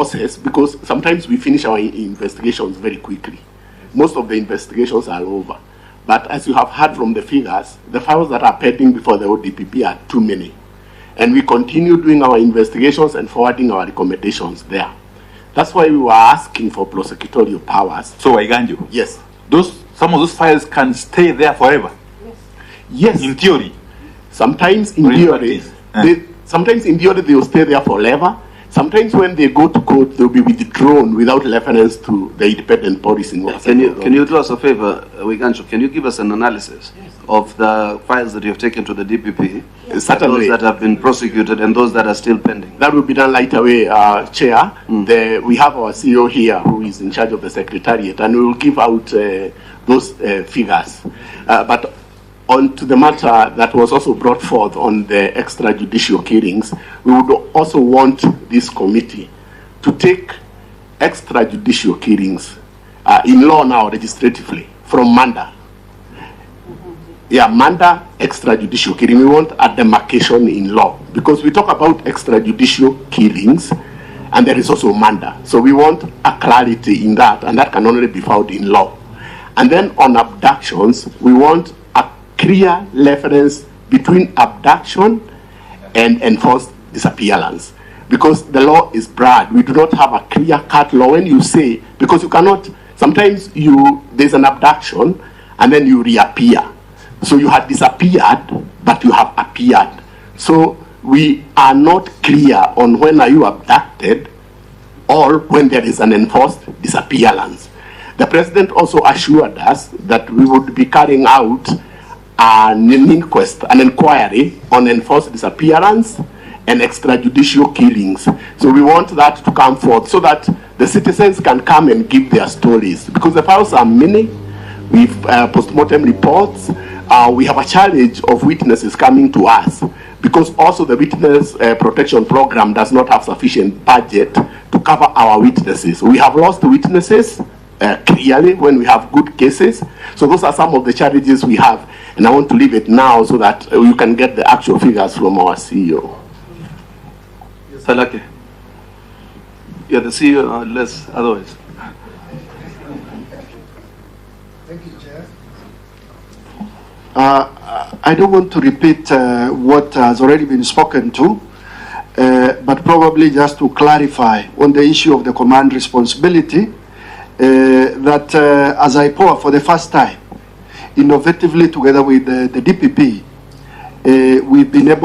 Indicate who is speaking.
Speaker 1: process, because sometimes we finish our investigations very quickly. Most of the investigations are over. But as you have heard from the figures, the files that are pending before the ODPP are too many. And we continue doing our investigations and forwarding our recommendations there. That's why we were asking for prosecutorial powers.
Speaker 2: So, Waiganjo?
Speaker 1: Yes.
Speaker 2: Some of those files can stay there forever?
Speaker 1: Yes.
Speaker 2: In theory?
Speaker 1: Sometimes in theory, sometimes in theory they will stay there forever. Sometimes when they go to court, they'll be withdrawn without reference to the independent policing.
Speaker 3: Can you do us a favor, Waiganjo? Can you give us an analysis of the files that you have taken to the DPP?
Speaker 1: Certainly.
Speaker 3: Those that have been prosecuted and those that are still pending.
Speaker 1: That will be done right away, Chair. We have our CEO here who is in charge of the Secretariat, and we will give out those figures. But on to the matter that was also brought forth on the extrajudicial killings, we would also want this committee to take extrajudicial killings in law now legislatively from Manda. Yeah, Manda extrajudicial killing. We want a demarcation in law, because we talk about extrajudicial killings and there is also Manda. So we want a clarity in that, and that can only be found in law. And then on abductions, we want a clear reference between abduction and enforced disappearance, because the law is broad. We do not have a clear-cut law. When you say, because you cannot, sometimes there's an abduction and then you reappear. So you have disappeared, but you have appeared. So we are not clear on when are you abducted or when there is an enforced disappearance. The president also assured us that we would be carrying out an inquiry on enforced disappearance and extrajudicial killings. So we want that to come forth so that the citizens can come and give their stories, because the files are many. We've post-mortem reports. We have a challenge of witnesses coming to us, because also the witness protection program does not have sufficient budget to cover our witnesses. We have lost witnesses clearly when we have good cases. So those are some of the challenges we have, and I want to leave it now so that you can get the actual figures from our CEO.
Speaker 3: Salake. You're the CEO, unless otherwise.
Speaker 4: Thank you, Chair.
Speaker 5: I don't want to repeat what has already been spoken to, but probably just to clarify on the issue of the command responsibility, that as IPOA for the first time, innovatively together with the DPP, we've been able